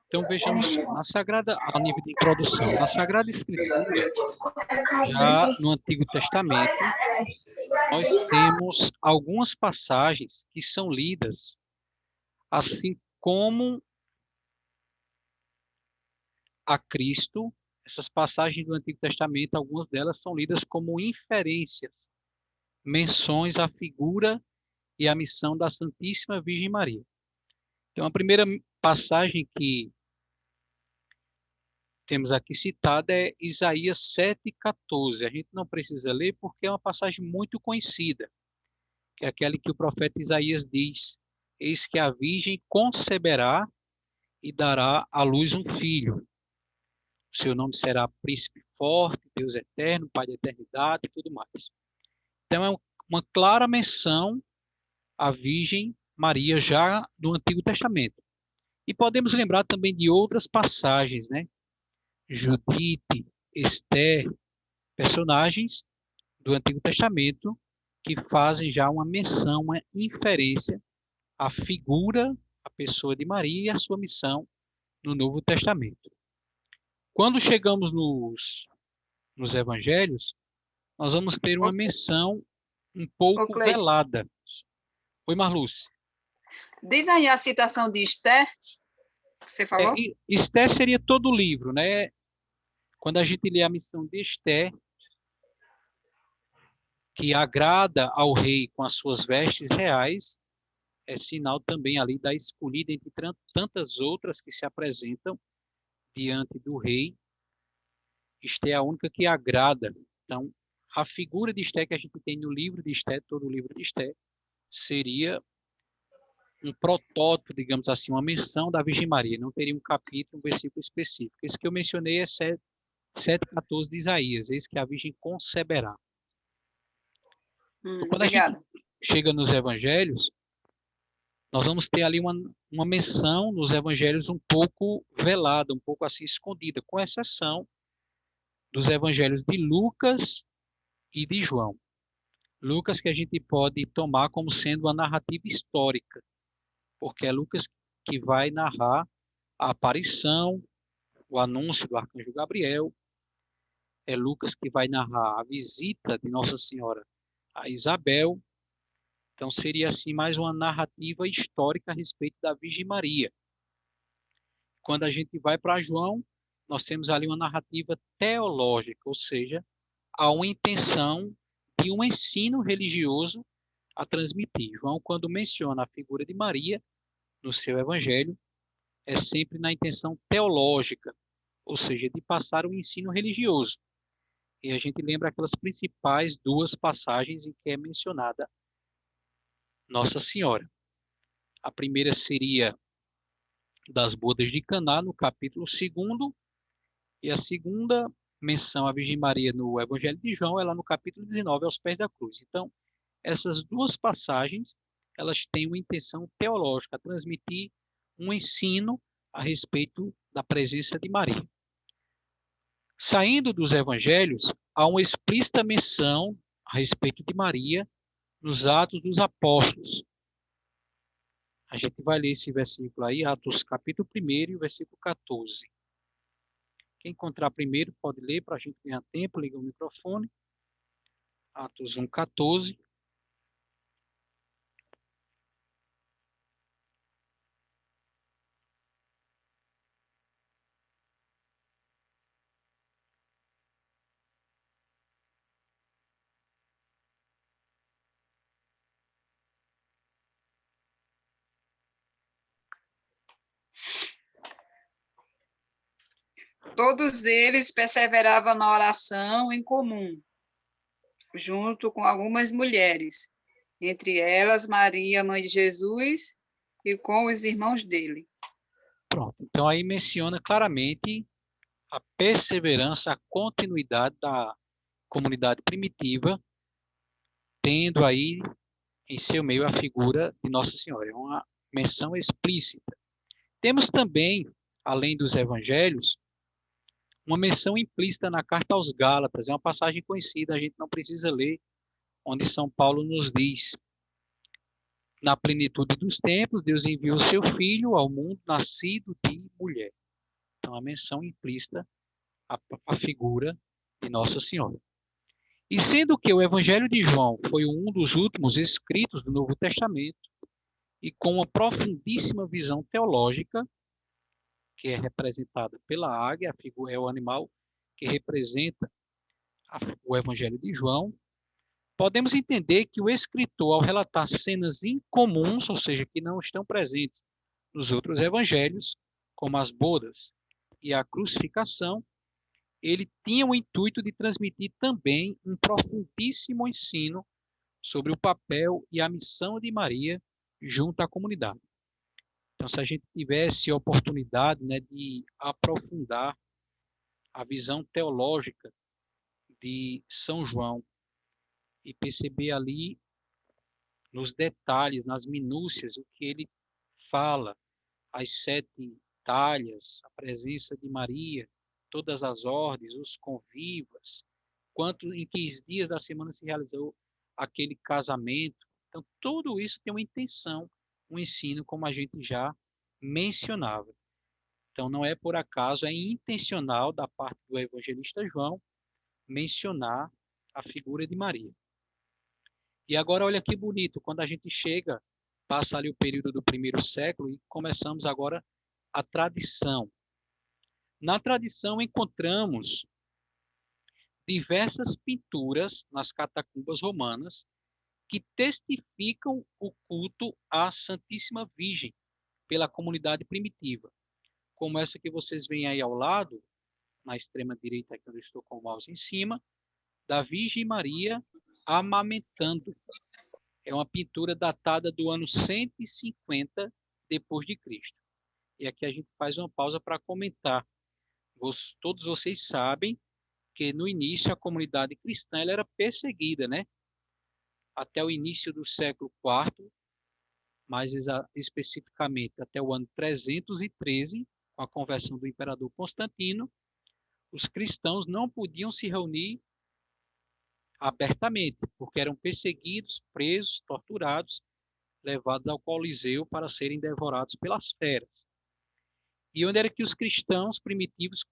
Então, vejamos só, na Sagrada, a nível de introdução, na Sagrada Escritura, já no Antigo Testamento, nós temos algumas passagens que são lidas, assim como a Cristo. Essas passagens do Antigo Testamento, algumas delas são lidas como inferências, menções à figura e à missão da Santíssima Virgem Maria. Então, a primeira passagem que temos aqui citada é Isaías 7,14. A gente não precisa ler porque é uma passagem muito conhecida, que é aquela que o profeta Isaías diz: Eis que a Virgem conceberá e dará à luz um filho. O seu nome será Príncipe Forte, Deus Eterno, Pai da Eternidade e tudo mais. Então, é uma clara menção à Virgem Maria já do Antigo Testamento. E podemos lembrar também de outras passagens, né? Judite, Esther, personagens do Antigo Testamento que fazem já uma menção, uma inferência à figura, à pessoa de Maria e à sua missão no Novo Testamento. Quando chegamos nos evangelhos, nós vamos ter uma menção um pouco Cleide, velada. Oi, Marluce. diz aí a citação de Esther, que você falou? Esther seria todo o livro, né? Quando a gente lê a missão de Esther, que agrada ao rei com as suas vestes reais, é sinal também ali da escolhida entre tantas outras que se apresentam diante do rei. Esther é a única que agrada. Então, a figura de Esther que a gente tem no livro de Esther, todo o livro de Esther, seria um protótipo, digamos assim, uma menção da Virgem Maria. Não teria um capítulo, um versículo específico. Esse que eu mencionei é 7,14 de Isaías. Eis que a Virgem conceberá. Então, quando a gente Obrigada. chega nos evangelhos, nós vamos ter ali uma menção nos evangelhos um pouco velada, um pouco assim escondida, com exceção dos evangelhos de Lucas e de João. Lucas que a gente pode tomar como sendo uma narrativa histórica, porque é Lucas que vai narrar a aparição, o anúncio do arcanjo Gabriel, é Lucas que vai narrar a visita de Nossa Senhora a Isabel. Então seria assim mais uma narrativa histórica a respeito da Virgem Maria. Quando a gente vai para João, nós temos ali uma narrativa teológica, ou seja, há uma intenção de um ensino religioso a transmitir. João, quando menciona a figura de Maria no seu evangelho, é sempre na intenção teológica, ou seja, de passar um ensino religioso. E a gente lembra aquelas principais duas passagens em que é mencionada Nossa Senhora. A primeira seria das bodas de Caná, no capítulo 2º, e a segunda menção à Virgem Maria no Evangelho de João é lá no capítulo 19, aos pés da cruz. Então, essas duas passagens, elas têm uma intenção teológica, transmitir um ensino a respeito da presença de Maria. Saindo dos evangelhos, há uma explícita menção a respeito de Maria nos Atos dos Apóstolos. A gente vai ler esse versículo aí, Atos capítulo 1 e o versículo 14. Quem encontrar primeiro pode ler para a gente ganhar tempo, liga o microfone. Atos 1:14. Todos eles perseveravam na oração em comum, junto com algumas mulheres, entre elas Maria, mãe de Jesus, e com os irmãos dele. Pronto. Então aí menciona claramente a perseverança, a continuidade da comunidade primitiva, tendo aí em seu meio a figura de Nossa Senhora. É uma menção explícita. Temos também, além dos evangelhos, uma menção implícita na carta aos Gálatas. É uma passagem conhecida, a gente não precisa ler, onde São Paulo nos diz: Na plenitude dos tempos, Deus enviou seu Filho ao mundo nascido de mulher. Então, a menção implícita à figura de Nossa Senhora. E sendo que o Evangelho de João foi um dos últimos escritos do Novo Testamento, e com uma profundíssima visão teológica, que é representada pela águia, a figura é o animal que representa o Evangelho de João, podemos entender que o escritor, ao relatar cenas incomuns, ou seja, que não estão presentes nos outros evangelhos, como as bodas e a crucificação, ele tinha o intuito de transmitir também um profundíssimo ensino sobre o papel e a missão de Maria junto à comunidade. Então, se a gente tivesse a oportunidade, né, de aprofundar a visão teológica de São João e perceber ali nos detalhes, nas minúcias, o que ele fala, as 7 talhas, a presença de Maria, todas as ordens, os convivas, em que dias da semana se realizou aquele casamento. Então, tudo isso tem uma intenção, um ensino, como a gente já mencionava. Então, não é por acaso, é intencional da parte do evangelista João mencionar a figura de Maria. E agora, olha que bonito, quando a gente chega, passa ali o período do primeiro século e começamos agora a tradição. Na tradição, encontramos diversas pinturas nas catacumbas romanas que testificam o culto à Santíssima Virgem pela comunidade primitiva, como essa que vocês veem aí ao lado, na extrema direita, que eu estou com o mouse em cima, da Virgem Maria amamentando. É uma pintura datada do ano 150 depois de Cristo. E aqui a gente faz uma pausa para comentar. Todos vocês sabem que no início a comunidade cristã ela era perseguida, né? Até o início do século IV, mais especificamente até o ano 313, com a conversão do imperador Constantino, os cristãos não podiam se reunir abertamente, porque eram perseguidos, presos, torturados, levados ao Coliseu para serem devorados pelas feras. E onde era que os cristãos primitivos,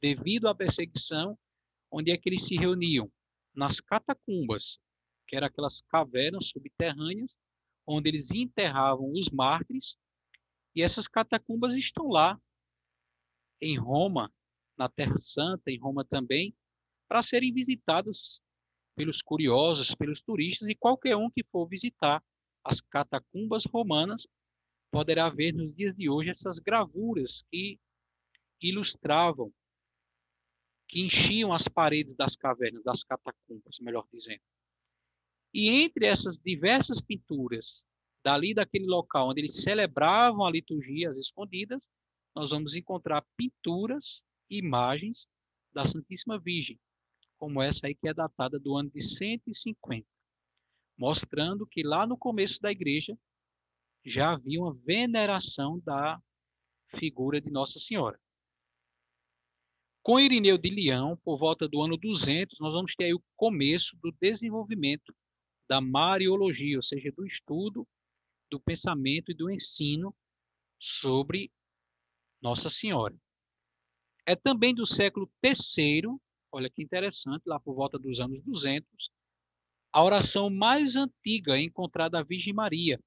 devido à perseguição, onde é que eles se reuniam? Nas catacumbas, que eram aquelas cavernas subterrâneas, onde eles enterravam os mártires, e essas catacumbas estão lá, em Roma, na Terra Santa, em Roma também, para serem visitadas pelos curiosos, pelos turistas, e qualquer um que for visitar as catacumbas romanas poderá ver nos dias de hoje essas gravuras que ilustravam, que enchiam as paredes das cavernas, das catacumbas, melhor dizendo. E entre essas diversas pinturas, dali daquele local onde eles celebravam a liturgia às escondidas, nós vamos encontrar pinturas, imagens da Santíssima Virgem, como essa aí que é datada do ano de 150, mostrando que lá no começo da igreja já havia uma veneração da figura de Nossa Senhora. Com Irineu de Leão, por volta do ano 200, nós vamos ter aí o começo do desenvolvimento da Mariologia, ou seja, do estudo, do pensamento e do ensino sobre Nossa Senhora. É também do século III, olha que interessante, lá por volta dos anos 200, a oração mais antiga encontrada à Virgem Maria,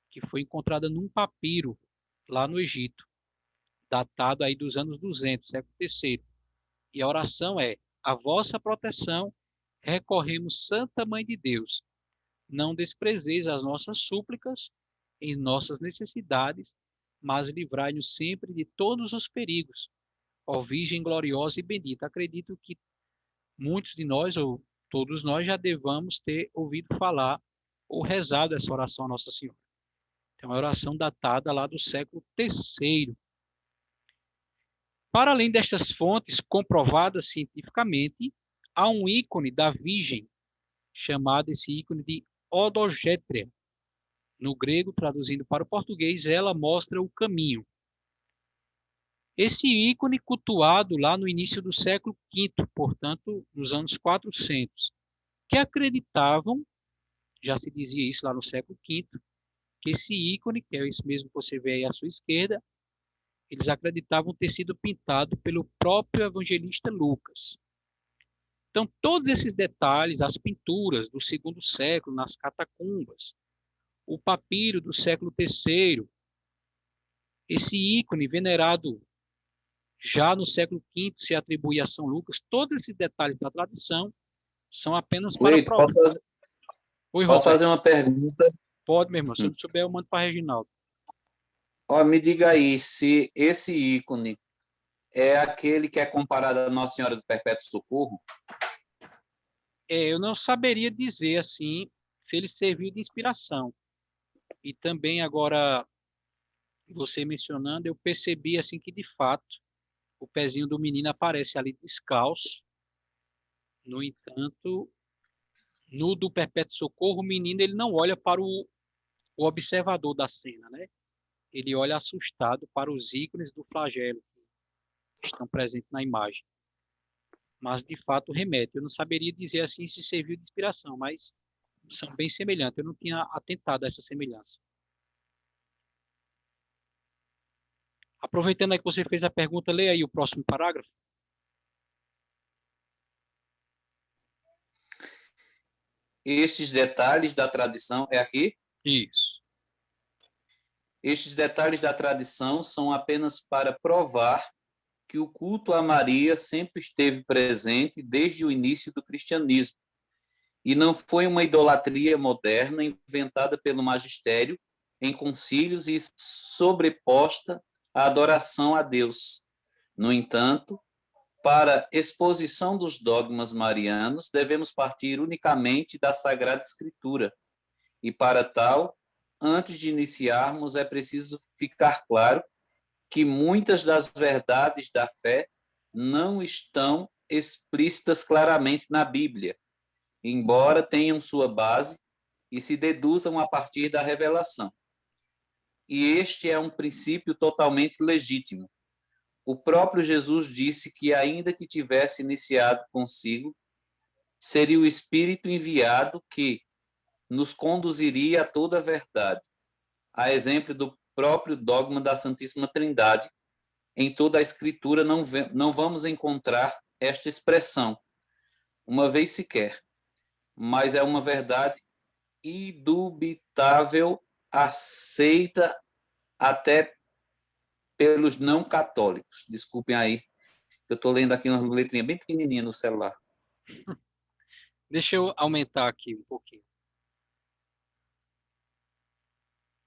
que foi encontrada num papiro lá no Egito, datado aí dos anos 200, século III. E a oração é: a vossa proteção recorremos, Santa Mãe de Deus. Não desprezeis as nossas súplicas em nossas necessidades, mas livrai-nos sempre de todos os perigos. Ó Virgem gloriosa e bendita. Acredito que muitos de nós, ou todos nós, já devamos ter ouvido falar ou rezado essa oração a Nossa Senhora. É uma oração datada lá do século III. Para além destas fontes comprovadas cientificamente, há um ícone da Virgem, chamado esse ícone de Odogétria. No grego, traduzindo para o português, ela mostra o caminho. Esse ícone cultuado lá no início do século V, portanto, nos anos 400, que acreditavam Já se dizia isso lá no século V, que esse ícone, que é esse mesmo que você vê aí à sua esquerda, eles acreditavam ter sido pintado pelo próprio evangelista Lucas. Então, todos esses detalhes, as pinturas do segundo século nas catacumbas, o papiro do século terceiro, esse ícone venerado já no século V se atribui a São Lucas, todos esses detalhes da tradição são apenas para Leito, provar. Oi, posso Roberto. fazer uma pergunta? Pode, meu irmão. Se eu não souber, eu mando para Reginaldo. Ó, me diga aí se esse ícone é aquele que é comparado à Nossa Senhora do Perpétuo Socorro. Eu não saberia dizer assim se ele serviu de inspiração. E também agora você mencionando, eu percebi assim que de fato o pezinho do menino aparece ali descalço. No entanto, no do Perpétuo Socorro, o menino ele não olha para o observador da cena, né? Ele olha assustado para os ícones do flagelo que estão presentes na imagem. Mas de fato remete. Eu não saberia dizer assim se serviu de inspiração, mas são bem semelhantes. Eu não tinha atentado a essa semelhança. Aproveitando aí que você fez a pergunta, leia aí o próximo parágrafo. Estes detalhes da tradição, é aqui? Isso. Estes detalhes da tradição são apenas para provar que o culto a Maria sempre esteve presente desde o início do cristianismo e não foi uma idolatria moderna inventada pelo magistério em concílios e sobreposta à adoração a Deus. No entanto, para exposição dos dogmas marianos, devemos partir unicamente da Sagrada Escritura. E para tal, antes de iniciarmos, é preciso ficar claro que muitas das verdades da fé não estão explícitas claramente na Bíblia, embora tenham sua base e se deduzam a partir da revelação. E este é um princípio totalmente legítimo. O próprio Jesus disse que, ainda que tivesse iniciado consigo, seria o Espírito enviado que nos conduziria a toda a verdade. A exemplo do próprio dogma da Santíssima Trindade, em toda a Escritura não vamos encontrar esta expressão, uma vez sequer, mas é uma verdade indubitável, aceita até pelos não católicos. Desculpem aí, eu estou lendo aqui uma letrinha bem pequenininha no celular. Deixa eu aumentar aqui um pouquinho.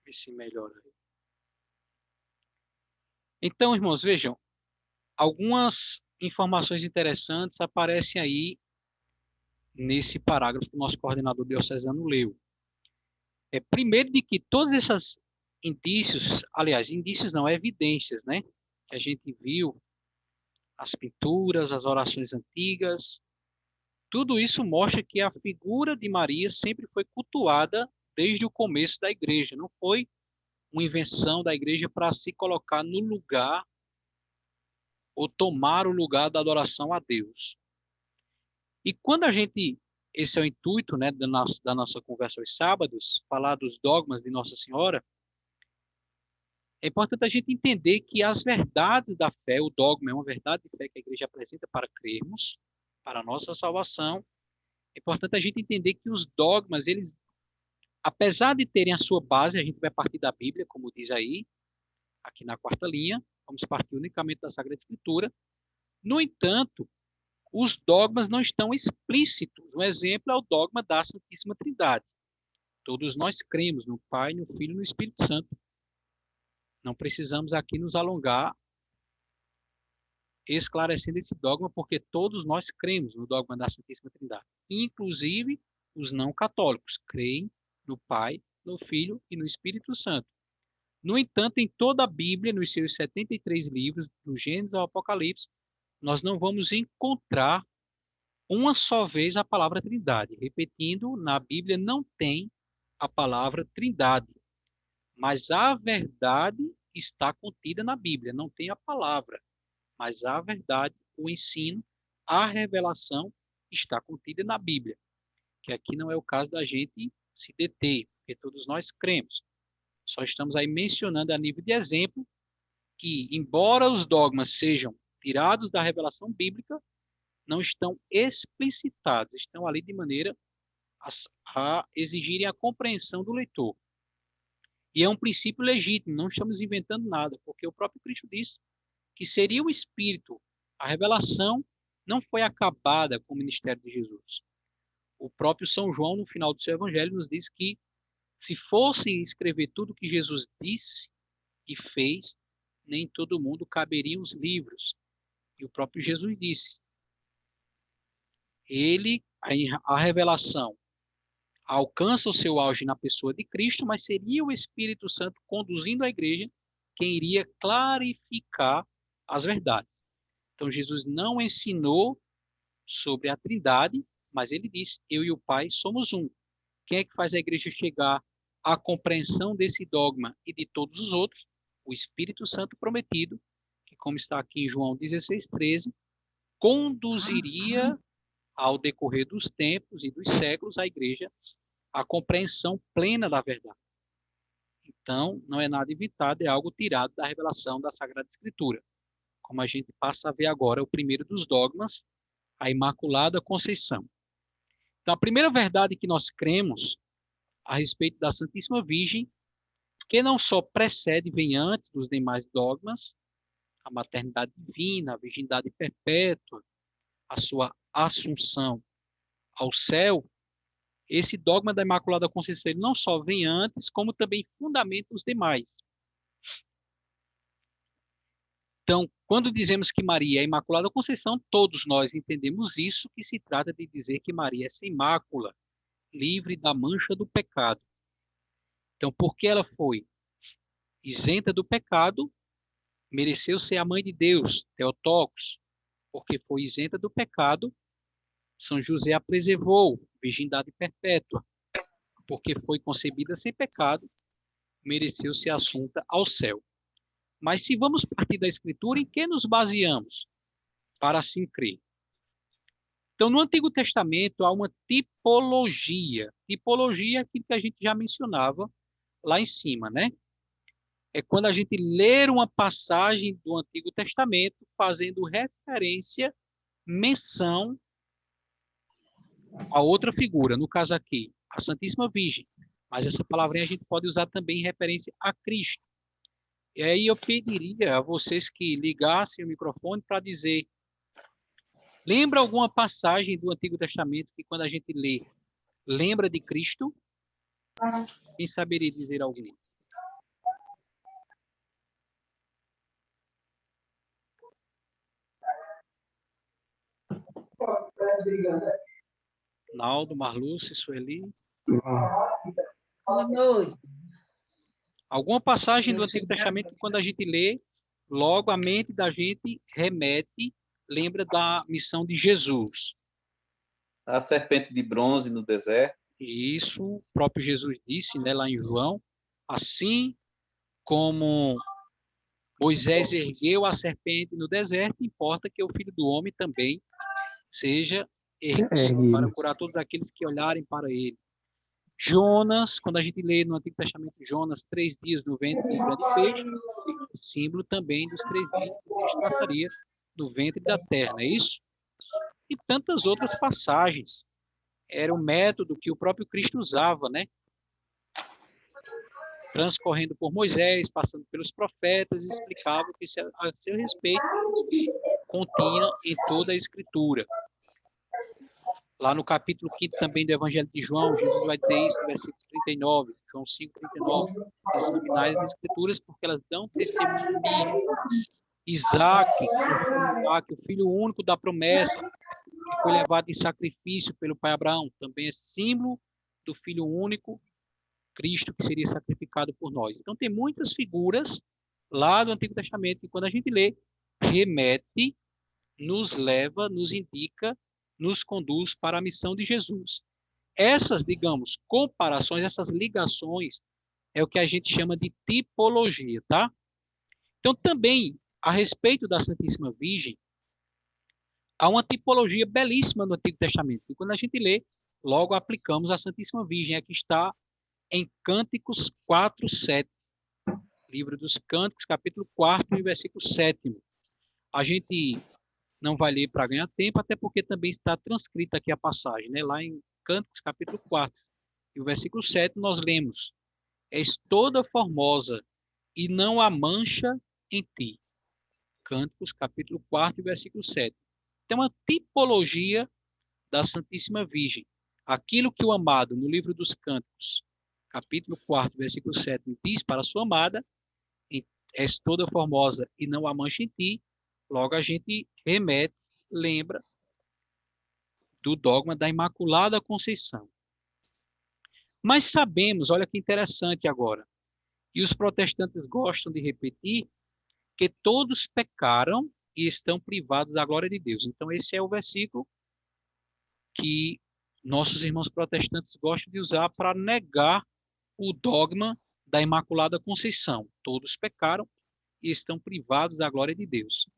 Ver se melhora aí. Então, irmãos, vejam, algumas informações interessantes aparecem aí nesse parágrafo que o nosso coordenador diocesano leu. Primeiro de que todos esses indícios, aliás, indícios não, evidências, né? Que a gente viu, as pinturas, as orações antigas, tudo isso mostra que a figura de Maria sempre foi cultuada desde o começo da igreja. Não foi uma invenção da igreja para se colocar no lugar ou tomar o lugar da adoração a Deus. E quando a gente, esse é o intuito, né, da nossa conversa aos sábados, falar dos dogmas de Nossa Senhora, é importante a gente entender que as verdades da fé, o dogma é uma verdade de fé que a igreja apresenta para crermos, para a nossa salvação. É importante a gente entender que os dogmas, eles, apesar de terem a sua base, a gente vai partir da Bíblia, como diz aí, aqui na quarta linha, vamos partir unicamente da Sagrada Escritura. No entanto, os dogmas não estão explícitos. Um exemplo é o dogma da Santíssima Trindade. Todos nós cremos no Pai, no Filho e no Espírito Santo. Não precisamos aqui nos alongar esclarecendo esse dogma, porque todos nós cremos no dogma da Santíssima Trindade. Inclusive, os não católicos creem no Pai, no Filho e no Espírito Santo. No entanto, em toda a Bíblia, nos seus 73 livros, do Gênesis ao Apocalipse, nós não vamos encontrar uma só vez a palavra Trindade. Repetindo, na Bíblia não tem a palavra Trindade, mas a verdade está contida na Bíblia, não tem a palavra, mas a verdade, o ensino, a revelação está contida na Bíblia, que aqui não é o caso da gente se deter, porque todos nós cremos. Só estamos aí mencionando a nível de exemplo que, embora os dogmas sejam tirados da revelação bíblica, não estão explicitados, estão ali de maneira a exigirem a compreensão do leitor. E é um princípio legítimo, não estamos inventando nada, porque o próprio Cristo disse que seria o Espírito. A revelação não foi acabada com o ministério de Jesus. O próprio São João, no final do seu evangelho, nos diz que se fosse escrever tudo o que Jesus disse e fez, nem todo mundo caberiam os livros. E o próprio Jesus disse, a revelação alcança o seu auge na pessoa de Cristo, mas seria o Espírito Santo conduzindo a igreja quem iria clarificar as verdades. Então, Jesus não ensinou sobre a Trindade, mas ele disse, eu e o Pai somos um. Quem é que faz a igreja chegar à compreensão desse dogma e de todos os outros? O Espírito Santo prometido, que, como está aqui em João 16:13, conduziria ao decorrer dos tempos e dos séculos a igreja à compreensão plena da verdade. Então, não é nada inventado, é algo tirado da revelação da Sagrada Escritura. Como a gente passa a ver agora, o primeiro dos dogmas, a Imaculada Conceição. Então, a primeira verdade que nós cremos a respeito da Santíssima Virgem, que não só precede e vem antes dos demais dogmas, a maternidade divina, a virgindade perpétua, a sua assunção ao céu, esse dogma da Imaculada Conceição ele não só vem antes, como também fundamenta os demais. Então, quando dizemos que Maria é a Imaculada Conceição, todos nós entendemos isso, que se trata de dizer que Maria é sem mácula, livre da mancha do pecado. Então, porque ela foi isenta do pecado, mereceu ser a mãe de Deus, Theotokos. Porque foi isenta do pecado, São José a preservou, virgindade perpétua. Porque foi concebida sem pecado, mereceu ser assunta ao céu. Mas se vamos partir da Escritura, em que nos baseamos para assim crer? Então, no Antigo Testamento há uma tipologia. Tipologia é aquilo que a gente já mencionava lá em cima, né? É quando a gente lê uma passagem do Antigo Testamento fazendo referência, menção a outra figura, no caso aqui, a Santíssima Virgem. Mas essa palavrinha a gente pode usar também em referência a Cristo. E aí eu pediria a vocês que ligassem o microfone para dizer, lembra alguma passagem do Antigo Testamento que quando a gente lê, lembra de Cristo? Quem saberia dizer alguma? Naldo, Marluce, Sueli. Boa noite. Alguma passagem do Antigo Testamento que quando a gente lê, logo a mente da gente remete, lembra da missão de Jesus. A serpente de bronze no deserto. E isso o próprio Jesus disse, né, lá em João, assim como Moisés ergueu a serpente no deserto, importa que o Filho do Homem também seja erguido para curar todos aqueles que olharem para ele. Jonas, quando a gente lê no Antigo Testamento, Jonas, 3 dias no ventre de grande peixe, símbolo também dos 3 dias que o peixe passaria no ventre da terra, não é isso? E tantas outras passagens. Era o método que o próprio Cristo usava, né? Transcorrendo por Moisés, passando pelos profetas, explicava o que a seu respeito continha em toda a Escritura. Lá no capítulo 5 também do Evangelho de João, Jesus vai dizer isso no versículo 39, João 5:39, examinai as Escrituras porque elas dão testemunho de mim. Isaac, o filho único da promessa, que foi levado em sacrifício pelo pai Abraão, também é símbolo do filho único, Cristo, que seria sacrificado por nós. Então tem muitas figuras lá do Antigo Testamento que quando a gente lê, remete, nos leva, nos indica, nos conduz para a missão de Jesus. Essas, digamos, comparações, essas ligações, é o que a gente chama de tipologia, tá? Então, também, a respeito da Santíssima Virgem, há uma tipologia belíssima no Antigo Testamento. E quando a gente lê, logo aplicamos a Santíssima Virgem. Aqui está em Cânticos 4:7. Livro dos Cânticos, capítulo 4, e versículo 7. A gente não vai ler para ganhar tempo, até porque também está transcrita aqui a passagem, né? Lá em Cânticos, capítulo 4, e o versículo 7, nós lemos: És toda formosa, e não há mancha em ti. Cânticos, capítulo 4, versículo 7. Tem uma tipologia da Santíssima Virgem. Aquilo que o amado, no livro dos Cânticos, capítulo 4, versículo 7, diz para a sua amada: és toda formosa e não há mancha em ti. Logo a gente remete, lembra do dogma da Imaculada Conceição. Mas sabemos, olha que interessante agora, e os protestantes gostam de repetir, que todos pecaram e estão privados da glória de Deus. Então esse é o versículo que nossos irmãos protestantes gostam de usar para negar o dogma da Imaculada Conceição. Todos pecaram e estão privados da glória de Deus.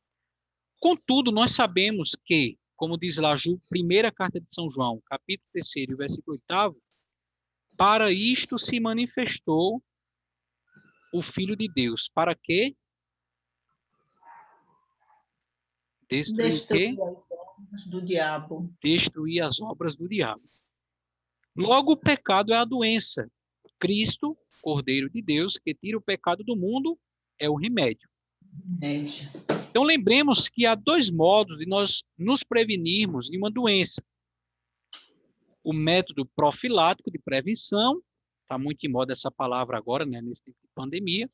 Contudo, nós sabemos que, como diz lá a primeira carta de São João, capítulo 3, versículo 8, para isto se manifestou o Filho de Deus. Para quê? Destruir o quê? Destruir as obras do diabo. Destruir as obras do diabo. Logo, o pecado é a doença. Cristo, Cordeiro de Deus, que tira o pecado do mundo, é o remédio. Então, lembremos que há dois modos de nós nos prevenirmos de uma doença. O método profilático de prevenção, está muito em moda essa palavra agora, né, nesse tempo de pandemia,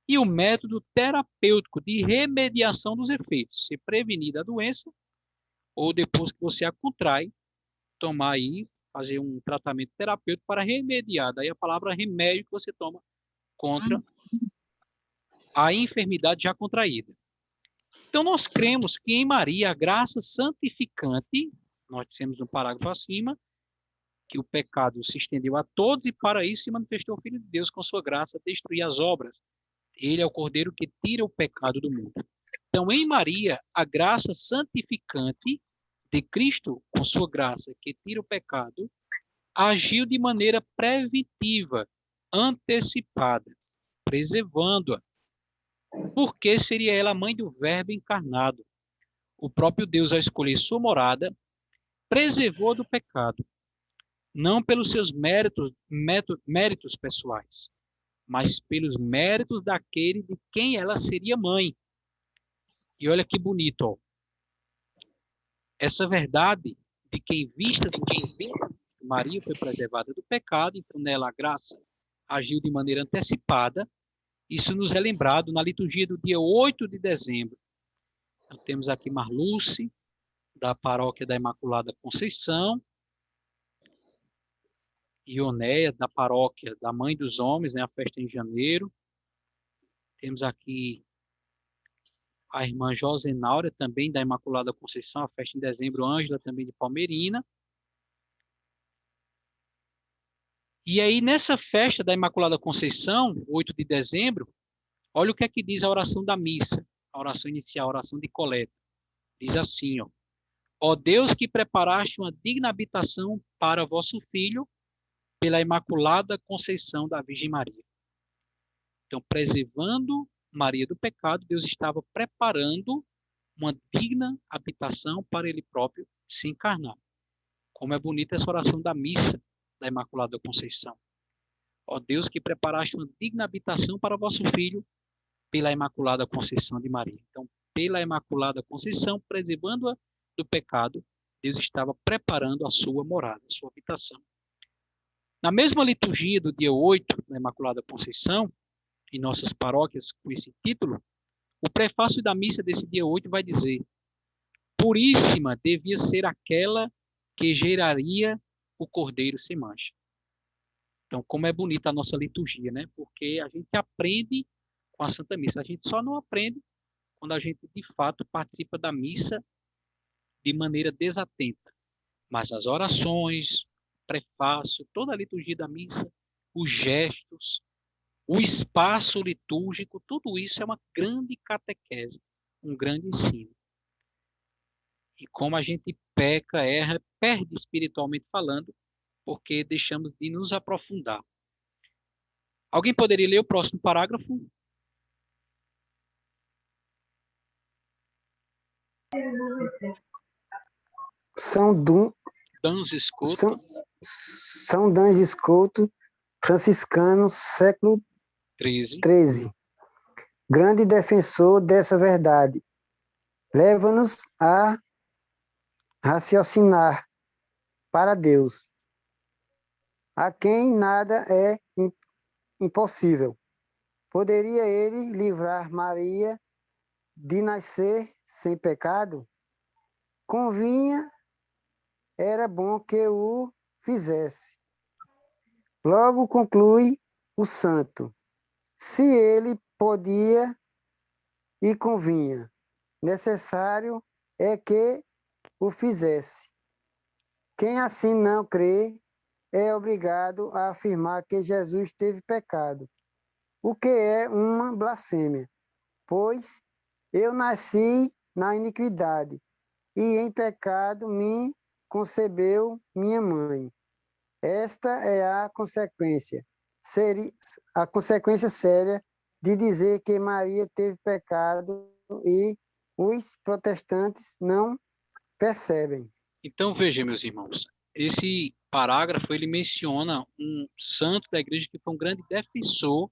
e o método terapêutico de remediação dos efeitos. Se prevenir da doença, ou depois que você a contrai, tomar aí, fazer um tratamento terapêutico para remediar. Daí a palavra remédio que você toma contra a enfermidade já contraída. Então, nós cremos que em Maria, a graça santificante, nós dissemos no parágrafo acima, que o pecado se estendeu a todos e para isso se manifestou o Filho de Deus com sua graça, destruir as obras. Ele é o Cordeiro que tira o pecado do mundo. Então, em Maria, a graça santificante de Cristo, com sua graça que tira o pecado, agiu de maneira preventiva, antecipada, preservando-a. Porque seria ela a mãe do Verbo encarnado. O próprio Deus, ao escolher sua morada, preservou do pecado, não pelos seus méritos pessoais, mas pelos méritos daquele de quem ela seria mãe. E olha que bonito, ó. Essa verdade de quem vista, Maria foi preservada do pecado, então nela a graça agiu de maneira antecipada. Isso nos é lembrado na liturgia do dia 8 de dezembro. Então, temos aqui Marluce, da paróquia da Imaculada Conceição, Ionéia, da paróquia da Mãe dos Homens, né, a festa em janeiro. Temos aqui a irmã Josenáurea, também da Imaculada Conceição, a festa em dezembro, Ângela, também de Palmeirina. E aí, nessa festa da Imaculada Conceição, 8 de dezembro, olha o que é que diz a oração da missa, a oração inicial, a oração de coleta. Diz assim, ó: ó Deus que preparaste uma digna habitação para vosso Filho, pela Imaculada Conceição da Virgem Maria. Então, preservando Maria do pecado, Deus estava preparando uma digna habitação para ele próprio se encarnar. Como é bonita essa oração da missa da Imaculada Conceição. Ó Deus que preparaste uma digna habitação para vosso Filho, pela Imaculada Conceição de Maria. Então, pela Imaculada Conceição, preservando-a do pecado, Deus estava preparando a sua morada, a sua habitação. Na mesma liturgia do dia 8, da Imaculada Conceição, em nossas paróquias com esse título, o prefácio da missa desse dia 8 vai dizer: puríssima devia ser aquela que geraria o Cordeiro sem mancha. Então, como é bonita a nossa liturgia, né? Porque a gente aprende com a Santa Missa. A gente só não aprende quando a gente, de fato, participa da missa de maneira desatenta. Mas as orações, prefácio, toda a liturgia da missa, os gestos, o espaço litúrgico, tudo isso é uma grande catequese, um grande ensino. E como a gente peca, erra, perde espiritualmente falando, porque deixamos de nos aprofundar. Alguém poderia ler o próximo parágrafo? São, du, Duns Scott, são, são Duns Couto, franciscano, século 13. XIII. Grande defensor dessa verdade. Leva-nos a raciocinar para Deus, a quem nada é impossível. Poderia ele livrar Maria de nascer sem pecado? Convinha, era bom que o fizesse. Logo conclui o santo. Se ele podia e convinha, necessário é que o fizesse. Quem assim não crê é obrigado a afirmar que Jesus teve pecado, o que é uma blasfêmia, pois eu nasci na iniquidade e em pecado me concebeu minha mãe. Esta é a consequência séria de dizer que Maria teve pecado e os protestantes não percebem. Então, veja, meus irmãos, esse parágrafo, ele menciona um santo da igreja que foi um grande defensor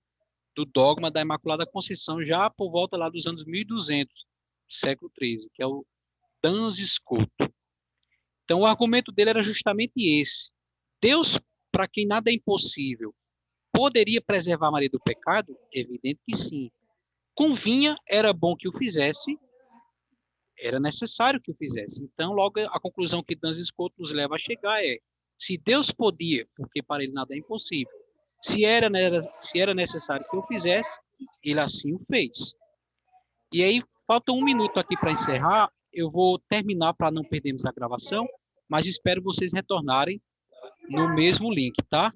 do dogma da Imaculada Conceição, já por volta lá dos anos 1200, século XIII, que é o Duns Scoto. Então, o argumento dele era justamente esse. Deus, para quem nada é impossível, poderia preservar Maria do pecado? Evidente que sim. Convinha, era bom que o fizesse, era necessário que o fizesse. Então, logo, a conclusão que Duns Scoto nos leva a chegar é: se Deus podia, porque para ele nada é impossível, se era necessário que eu fizesse, ele assim o fez. E aí, falta um minuto aqui para encerrar. Eu vou terminar para não perdermos a gravação, mas espero vocês retornarem no mesmo link, tá?